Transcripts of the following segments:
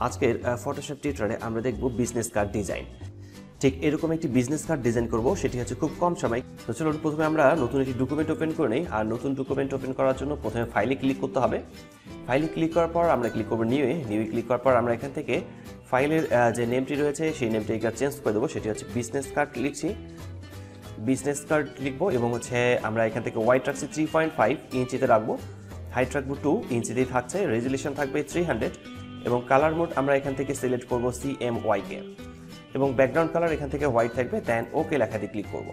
আজকের ফটোশপ টিউটোরিয়ালে আমরা দেখব বিজনেস কার্ড ডিজাইন। ঠিক এরকম একটি বিজনেস কার্ড ডিজাইন করব, সেটি হচ্ছে খুব কম সময়। তো চলুন প্রথমে আমরা নতুন একটি ডকুমেন্ট ওপেন করে নিই। আর নতুন ডকুমেন্ট ওপেন করার জন্য প্রথমে ফাইলে ক্লিক করতে হবে। ফাইলে ক্লিক করার পর আমরা ক্লিক করব নিউয়ে ক্লিক করার পর আমরা এখান থেকে ফাইলের যে নেমটি রয়েছে সেই নেমটি এখানে চেঞ্জ করে দেবো, সেটি হচ্ছে বিজনেস কার্ড লিখছি। বিজনেস কার্ড লিখবো এবং হচ্ছে আমরা এখান থেকে ওয়াইড রাখছি 3.5 ইঞ্চিতে রাখবো, হাইট রাখবো 2 ইঞ্চিতেই থাকছে, রেজুলেশন থাকবে 300 এবং কালার মোড আমরা এখান থেকে সিলেক্ট করব CMYK এবং ব্যাকগ্রাউন্ড কালার এখান থেকে হোয়াইট থাকবে। দেন ওকে লেখাটি ক্লিক করব।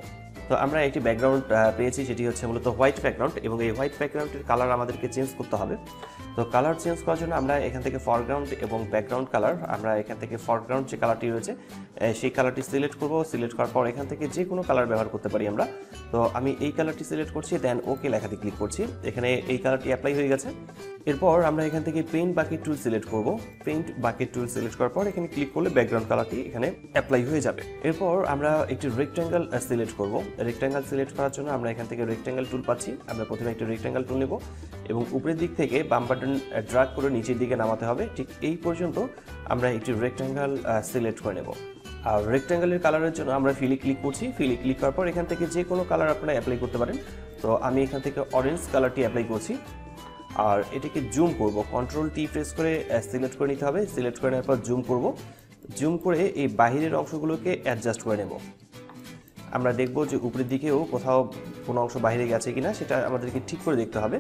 তো আমরা একটি ব্যাকগ্রাউন্ড পেয়েছি, সেটি হচ্ছে মূলত হোয়াইট ব্যাকগ্রাউন্ড এবং এই হোয়াইট ব্যাকগ্রাউন্ডের কালার আমাদেরকে চেঞ্জ করতে হবে। তো কালার চেঞ্জ করার জন্য আমরা এখান থেকে ফরগ্রাউন্ড এবং ব্যাকগ্রাউন্ড কালার, আমরা এখান থেকে ফরগ্রাউন্ড যে কালারটি রয়েছে সেই কালারটি সিলেক্ট করব। সিলেক্ট করার পর এখান থেকে যে কোনো কালার ব্যবহার করতে পারি আমরা। তো আমি এই কালারটি সিলেক্ট করছি, দেন ওকে লেখাটি ক্লিক করছি। এখানে এই কালারটি অ্যাপ্লাই হয়ে গেছে। এরপর আমরা এখান থেকে পেইন্ট বাকেট টুল সিলেক্ট করব। পেইন্ট বাকেট টুল সিলেক্ট করার পর এখানে ক্লিক করলে ব্যাকগ্রাউন্ড কালারটি এখানে অ্যাপ্লাই হয়ে যাবে। এরপর আমরা একটি রেক্ট্যাঙ্গেল সিলেক্ট করব। রেক্ট্যাঙ্গেল সিলেক্ট করার জন্য আমরা এখান থেকে রেক্ট্যাঙ্গেল টুল পাচ্ছি। আমরা প্রথমে একটি রেক্ট্যাঙ্গেল টুল নেব এবং উপরের দিক থেকে বাম বাটন ড্র্যাগ করে নিচের দিকে নামাতে হবে। ঠিক এই পর্যন্ত আমরা একটি রেক্ট্যাঙ্গেল সিলেক্ট করে নেব। আর রেক্ট্যাঙ্গেলের কালারের জন্য আমরা ফিলে ক্লিক করছি। ফিলে ক্লিক করার পর এখান থেকে যে কোনো কালার আপনারা অ্যাপ্লাই করতে পারেন। তো আমি এখান থেকে অরেঞ্জ কালারটি অ্যাপ্লাই করছি আর এটাকে জুম করব। Ctrl+T প্রেস করে সিলেক্ট করে নিতে হবে। সিলেক্ট করে নেওয়ার পর জুম করব। জুম করে এই বাহিরের অংশগুলোকে অ্যাডজাস্ট করে নেব। আমরা দেখব যে উপরের দিকেও কোথাও কোনো অংশ বাইরে গেছে কিনা, সেটা আমাদেরকে ঠিক করে দেখতে হবে।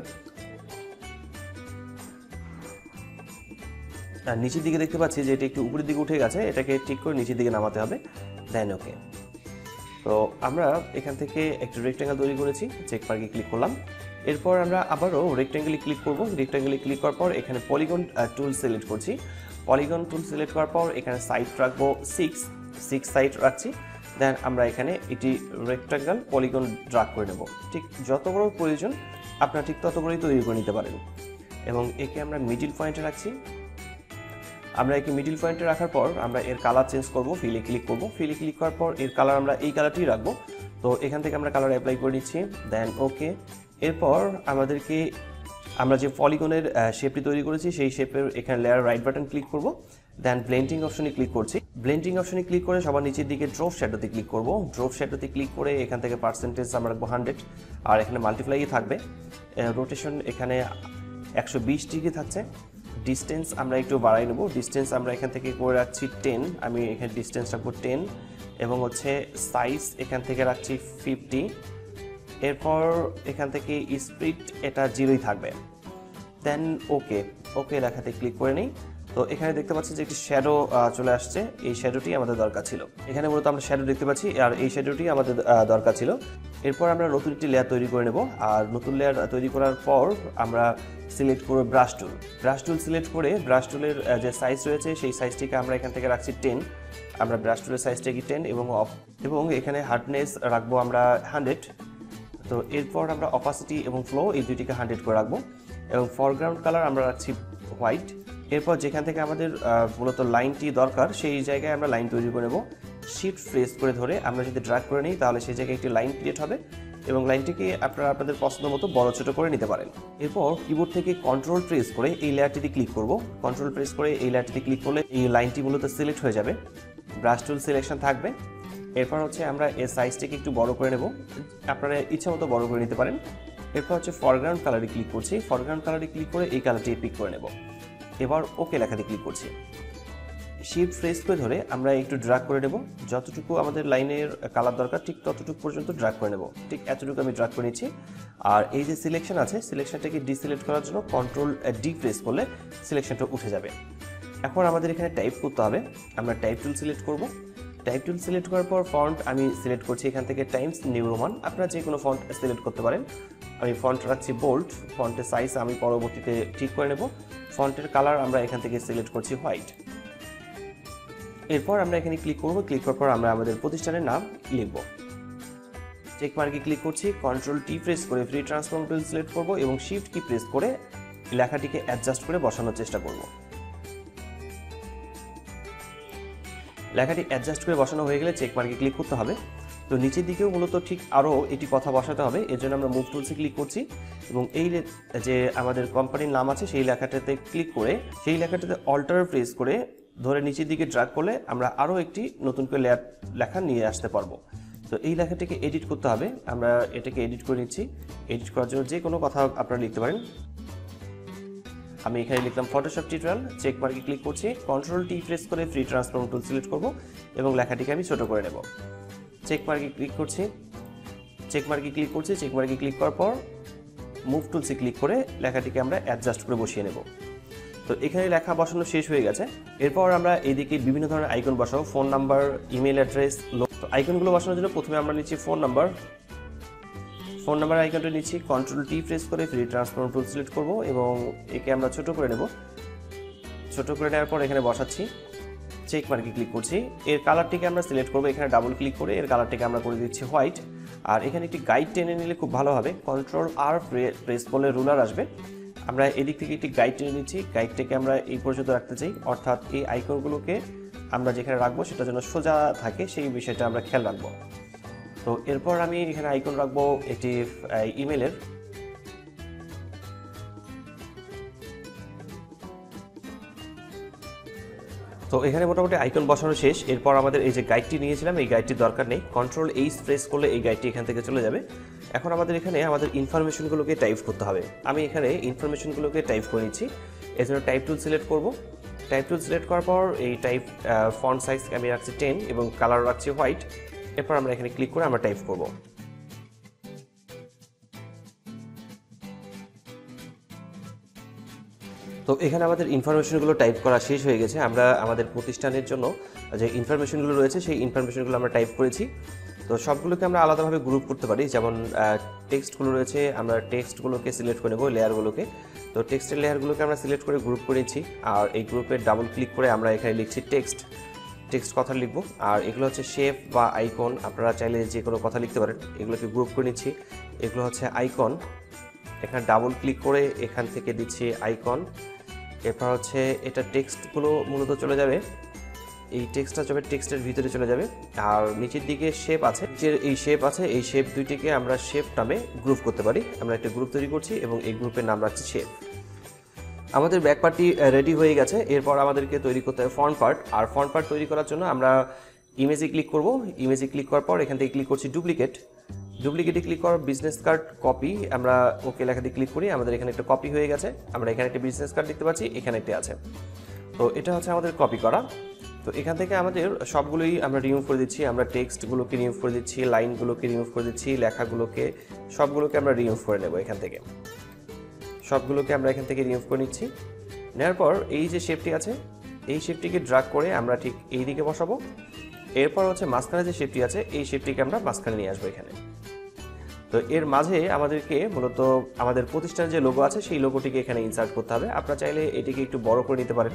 আর নিচের দিকে দেখতে পাচ্ছি যে এটা একটু উপরের দিকে উঠে গেছে, এটাকে ঠিক করে নিচের দিকে নামাতে হবে। দেন ওকে। তো আমরা এখান থেকে একটা রেক্ট্যাঙ্গেল তৈরি করেছি, চেক মার্কে ক্লিক করলাম। এরপর আমরা আবারও রেক্ট্যাঙ্গেলে ক্লিক করব। রেক্ট্যাঙ্গেলে ক্লিক করার পর এখানে পলিগন টুল সিলেক্ট করছি। পলিগন টুল সিলেক্ট করার পর এখানে সাইড রাখবো 6 সাইড রাখছি। দেন আমরা এখানে এটি রেক্ট্যাঙ্গেল পলিগন ড্রাগ করে নেব। ঠিক যত বড় প্রয়োজন আপনারা ঠিক তত বড়ই তৈরি করে নিতে পারেন এবং একে আমরা মিডিল পয়েন্টে রাখছি। আমরা একে মিডিল পয়েন্টে রাখার পর আমরা এর কালার চেঞ্জ করব। ফিলে ক্লিক করব। ফিলে ক্লিক করার পর এর কালার আমরা এই কালারটি রাখবো। তো এখান থেকে আমরা কালার অ্যাপ্লাই করে নিচ্ছি। দেন ওকে। এরপর আমাদেরকে আমরা যে পলিগনের শেপটি তৈরি করেছি সেই শেপের এখানে লেয়ার রাইট বাটন ক্লিক করব। দেন ব্লেন্ডিং অপশনে ক্লিক করছি। ব্লেন্ডিং অপশনে ক্লিক করে সবার নিচের দিকে ড্রপ শ্যাডোতে ক্লিক করব। ড্রপ শ্যাডোতে ক্লিক করে এখান থেকে পার্সেন্টেজ আমরা রাখবো 100 আর এখানে মাল্টিপ্লাই থাকবে। রোটেশন এখানে 120 ডিগ্রি থাকছে। ডিস্টেন্স আমরা একটু বাড়াই নেব। ডিস্টেন্স আমরা এখান থেকে করে রাখছি 10। আমি এখানে ডিস্টেন্স রাখবো 10 এবং হচ্ছে সাইজ এখান থেকে রাখছি 50। এরপর এখান থেকে স্পিড এটা 0ই থাকবে। দেন ওকে লেখাতে ক্লিক করে নিই। তো এখানে দেখতে পাচ্ছি যে একটি শ্যাডো চলে আসছে। এই শ্যাডোটি আমাদের দরকার ছিল। এখানে মূলত আমরা শ্যাডো দেখতে পাচ্ছি আর এই শ্যাডোটি আমাদের দরকার ছিল। এরপর আমরা নতুন একটি লেয়ার তৈরি করে নেব। আর নতুন লেয়ার তৈরি করার পর আমরা সিলেক্ট করব ব্রাশ টুল। ব্রাশ টুল সিলেক্ট করে ব্রাশ টুলের যে সাইজ রয়েছে সেই সাইজটিকে আমরা এখান থেকে রাখছি 10। আমরা ব্রাশ টুলের সাইজটা কি 10 এবং এখানে হার্ডনেস রাখবো আমরা 100। তো এরপর আমরা অপাসিটি এবং ফ্লো এই দুইটিকে 100 করে রাখবো এবং ফরগ্রাউন্ড কালার আমরা রাখছি হোয়াইট। এরপর যেখান থেকে আমাদের মূলত লাইনটি দরকার সেই জায়গায় আমরা লাইন তৈরি করে নেব। শিফট প্রেস করে ধরে আমরা যদি ড্র্যাগ করে নিই তাহলে সেই জায়গায় একটি লাইন ক্রিয়েট হবে এবং লাইনটিকে আপনারা আপনাদের পছন্দ মতো বড় ছোট করে নিতে পারেন। এরপর কিবোর্ড থেকে কন্ট্রোল প্রেস করে এই লেয়ারটিতে ক্লিক করব। কন্ট্রোল প্রেস করে এই লেয়ারটিতে ক্লিক করলে এই লাইনটি মূলত সিলেক্ট হয়ে যাবে। ব্রাশ টুল সিলেকশন থাকবে। এরপর হচ্ছে আমরা এর সাইজটিকে একটু বড় করে নেব, আপনারা ইচ্ছা মতো বড় করে নিতে পারেন। এরপর হচ্ছে ফরগ্রাউন্ড কালারে ক্লিক করছি। ফরগ্রাউন্ড কালারে ক্লিক করে এই কালারটি পিক করে নেব। এবার ওকে লেখাতে ক্লিক করছি। শিফট প্রেস করে ধরে আমরা একটু ড্র্যাগ করে নেব। যতটুকু আমাদের লাইনের কালার দরকার ঠিক ততটুকু পর্যন্ত ড্র্যাগ করে নেব। ঠিক এতটুকু আমি ড্র্যাগ করে নিচ্ছি। আর এই যে সিলেকশন আছে সিলেকশনটাকে ডিসিলেক্ট করার জন্য Ctrl+D প্রেস করলে সিলেকশনটা উঠে যাবে। এখন আমাদের এখানে টাইপ করতে হবে। আমরা টাইপ টুল সিলেক্ট করব। টাইপ টুল সিলেক্ট করার পর ফন্ট আমি সিলেক্ট করছি এখান থেকে টাইমস নিউ রোমান। আপনারা যে কোনো ফন্ট সিলেক্ট করতে পারেন। আমি ফন্ট রাখছি বোল্ড। ফন্টের সাইজ আমি পরবর্তীতে ঠিক করে নেব। ফন্টের কালার আমরা এখান থেকে সিলেক্ট করছি হোয়াইট। এরপর আমরা এখানে ক্লিক করব। ক্লিক করার পর আমরা আমাদের প্রতিষ্ঠানের নাম লিখব। চেক মার্কে ক্লিক করছি। Ctrl+T প্রেস করে ফ্রি ট্রান্সফর্ম টুল সিলেক্ট করব এবং শিফট কি প্রেস করে লেখাটিকে অ্যাডজাস্ট করে বসানোর চেষ্টা করব। লেখাটি অ্যাডজাস্ট করে বসানো হয়ে গেলে চেক মার্কে ক্লিক করতে হবে। তো নিচের দিকেও মূলত ঠিক আরও এটি কথা বসাতে হবে। এর জন্য আমরা মুভ টুলসে ক্লিক করছি এবং এই যে আমাদের কোম্পানির নাম আছে সেই লেখাটাতে ক্লিক করে সেই লেখাটাতে অল্টার প্রেস করে ধরে নিচের দিকে ড্র্যাগ করলে আমরা আরও একটি নতুন করে লেখা নিয়ে আসতে পারবো। তো এই লেখাটিকে এডিট করতে হবে, আমরা এটাকে এডিট করে নিচ্ছি। এডিট করার জন্য যে কোনো কথা আপনারা লিখতে পারেন। আমি এখানে লিখলাম ফটোশপ টিউটোরিয়াল, চেক মার্কে ক্লিক করছি, কন্ট্রোল টি প্রেস করে ফ্রি ট্রান্সফর্ম টুল সিলেক্ট করব এবং লেখাটিকে আমি ছোট করে নেব। চেক মার্কে ক্লিক করছি, চেক মার্কে ক্লিক করছি, চেক মার্কে ক্লিক করার পর মুভ টুলসে ক্লিক করে লেখাটিকে আমরা অ্যাডজাস্ট করে বসিয়ে নেব। তো এখানে লেখা বসানো শেষ হয়ে গেছে। এরপর আমরা এইদিকে বিভিন্ন ধরনের আইকন বসাবো, ফোন নাম্বার, ইমেল অ্যাড্রেস। আইকনগুলো বসানোর জন্য প্রথমে আমরা নিচ্ছি ফোন নাম্বার আইকনটা নিচ্ছি, কন্ট্রোল টি প্রেস করে ফ্রি ট্রান্সফর্ম টুল সিলেক্ট করব এবং একে আমরা ছোট করে নেব। ছোট করে নেওয়ার পর এখানে বসাচ্ছি, চেক মার্কে ক্লিক করছি। এর কালারটিকে আমরা সিলেক্ট করব, এখানে ডাবল ক্লিক করে এর কালারটিকে আমরা করে দিচ্ছি হোয়াইট। আর এখানে একটি গাইড টেনে নিলে খুব ভালো হবে, কন্ট্রোল আর প্রেস করলে রুলার আসবে। আমরা এদিক থেকে একটি গাইড টেনে নিচ্ছি, গাইডটাকে আমরা এই পর্যন্ত রাখতে চাই, অর্থাৎ এই আইকনগুলোকে আমরা যেখানে রাখবো সেটা যেন সোজা থাকে সেই বিষয়টা আমরা খেয়াল রাখবো। তো এরপর আমি এখানে আইকন রাখবো একটি ইমেলের। তো এখানে মোটামুটি আইকন বসানো শেষ। এরপর আমাদের এই যে গাইডটি নিয়েছিলাম এই গাইডটির দরকার নেই, কন্ট্রোল এইচ প্রেস করলে এই গাইডটি এখান থেকে চলে যাবে। এখন আমাদের এখানে আমাদের ইনফরমেশনগুলোকে টাইপ করতে হবে। আমি এখানে ইনফরমেশনগুলোকে টাইপ করে নিচ্ছি, এর জন্য টাইপ টুল সিলেক্ট করব। টাইপ টুল সিলেক্ট করার পর এই টাইপ ফন্ট সাইজ আমি রাখছি 10 এবং কালার রাখছি হোয়াইট। এরপর আমরা এখানে ক্লিক করে আমরা টাইপ করব। তো এখানে আমাদের ইনফরমেশনগুলো টাইপ করা শেষ হয়ে গেছে। আমরা আমাদের প্রতিষ্ঠানের জন্য যে ইনফরমেশনগুলো রয়েছে সেই ইনফরমেশনগুলো আমরা টাইপ করেছি। তো সবগুলোকে আমরা আলাদাভাবে গ্রুপ করতে পারি, যেমন টেক্সটগুলো রয়েছে, আমরা টেক্সটগুলোকে সিলেক্ট করে নেব, লেয়ারগুলোকে। তো টেক্সটের লেয়ারগুলোকে আমরা সিলেক্ট করে গ্রুপ করে নিচ্ছি। আর এই গ্রুপে ডাবল ক্লিক করে আমরা এখানে লিখছি টেক্সট কথা লিখব। আর এগুলো হচ্ছে শেপ বা আইকন, আপনারা চাইলে যে কোনো কথা লিখতে পারেন। এগুলোকে গ্রুপ করে নিচ্ছি। এগুলো হচ্ছে আইকন, এখানে ডাবল ক্লিক করে এখান থেকে দিচ্ছি আইকন। এরপর হচ্ছে এটা টেক্সটগুলো মূলত চলে যাবে, এই টেক্সটটা যাবে টেক্সটের ভিতরে চলে যাবে। আর নিচের দিকে শেপ আছে, এই শেপ দুইটিকে আমরা শেপ নামে গ্রুপ করতে পারি। আমরা একটা গ্রুপ তৈরি করছি এবং এই গ্রুপের নাম রাখছি শেপ। আমাদের ব্যাক পার্টটি রেডি হয়ে গেছে। এরপর আমাদেরকে তৈরি করতে হবে ফ্রন্ট পার্ট। আর ফ্রন্ট পার্ট তৈরি করার জন্য আমরা ইমেজে ক্লিক করব। ইমেজে ক্লিক করার পর এখান থেকে ক্লিক করছি ডুপ্লিকেটে ক্লিক করার বিজনেস কার্ড কপি, আমরা ওকে লেখাতে ক্লিক করি। আমাদের এখানে একটা কপি হয়ে গেছে। আমরা এখানে একটা বিজনেস কার্ড দেখতে পাচ্ছি, এখানে একটা আছে। তো এটা হচ্ছে আমাদের কপি করা। তো এখান থেকে আমাদের সবগুলোই আমরা রিমুভ করে দিচ্ছি। আমরা টেক্সটগুলোকে রিমুভ করে দিচ্ছি, লাইনগুলোকে রিমুভ করে দিচ্ছি, লেখাগুলোকে সবগুলোকে আমরা রিমুভ করে নেব। এখান থেকে সবগুলোকে আমরা এখান থেকে রিমুভ করে নিচ্ছি। নেওয়ার পর এই যে শেপটি আছে এই শেপটিকে ড্র্যাগ করে আমরা ঠিক এই দিকে বসাবো। এরপর হচ্ছে মাঝখানে যে শেপটি আছে এই শেপটিকে আমরা মাঝখানে নিয়ে আসবো এখানে। তো এর মাঝে আমাদেরকে মূলত আমাদের প্রতিষ্ঠানের যে লোগো আছে সেই লোগোটিকে এখানে ইনসার্ট করতে হবে। আপনারা চাইলে এটিকে একটু বড় করে নিতে পারেন,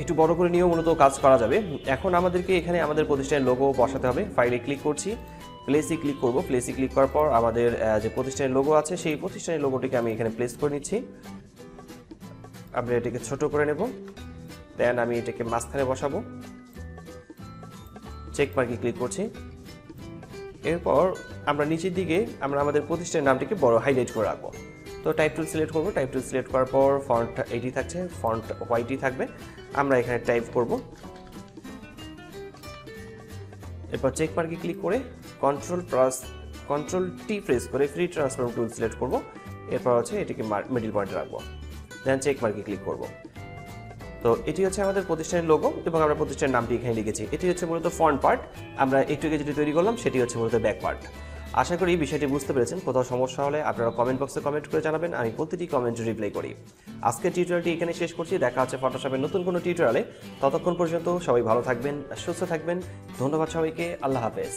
একটু বড় করে নিয়েও মূলত কাজ করা যাবে। এখন আমাদেরকে এখানে আমাদের প্রতিষ্ঠানের লোগো বসাতে হবে। ফাইলে ক্লিক করছি, প্লেসে ক্লিক করব। প্লেসে ক্লিক করার পর আমাদের যে প্রতিষ্ঠানের লোগো আছে সেই প্রতিষ্ঠানের লোগোটিকে আমি এখানে প্লেস করে নিচ্ছি। আমরা এটাকে ছোট করে নেব, দেন আমি এটাকে মাঝখানে বসাবো। চেক মার্কে ক্লিক করছি। এরপর আমরা নিচের দিকে আমরা আমাদের প্রতিষ্ঠানের নামটিকে বড় হাইলাইট করে রাখবো। তো টাইপ টুল সিলেক্ট করব। টাইপ টুল সিলেক্ট করার পর ফন্ট এইটি থাকছে, ফন্ট হোয়াইটই থাকবে। আমরা এখানে টাইপ করব। এরপর চেক মার্কে ক্লিক করে কন্ট্রোল টি প্রেস করে ফ্রি ট্রান্সফর্ম টুল সিলেক্ট করব। এরপর হচ্ছে এটিকে মিডল পয়েন্টে রাখবো, দেন চেক মার্কে ক্লিক করব। তো এটি হচ্ছে আমাদের প্রতিষ্ঠানের লোগো এবং আমরা প্রতিষ্ঠানের নামটি এখানে লিখেছি। এটি হচ্ছে মূলত ফ্রন্ট পার্ট। আমরা একটু যেটি তৈরি করলাম সেটি হচ্ছে মূলত ব্যাক পার্ট। আশা করি বিষয়টি বুঝতে পেরেছেন। কোথাও সমস্যা হলে আপনারা কমেন্ট বক্সে কমেন্ট করে জানাবেন, আমি প্রতিটি কমেন্ট রিপ্লাই করি। আজকের টিউটোরিয়ালটি এখানে শেষ করছি। দেখা হচ্ছে ফটোশপের নতুন কোনো টিউটোরিয়ালে। ততক্ষণ পর্যন্ত সবাই ভালো থাকবেন, সুস্থ থাকবেন। ধন্যবাদ সবাইকে। আল্লাহ হাফেজ।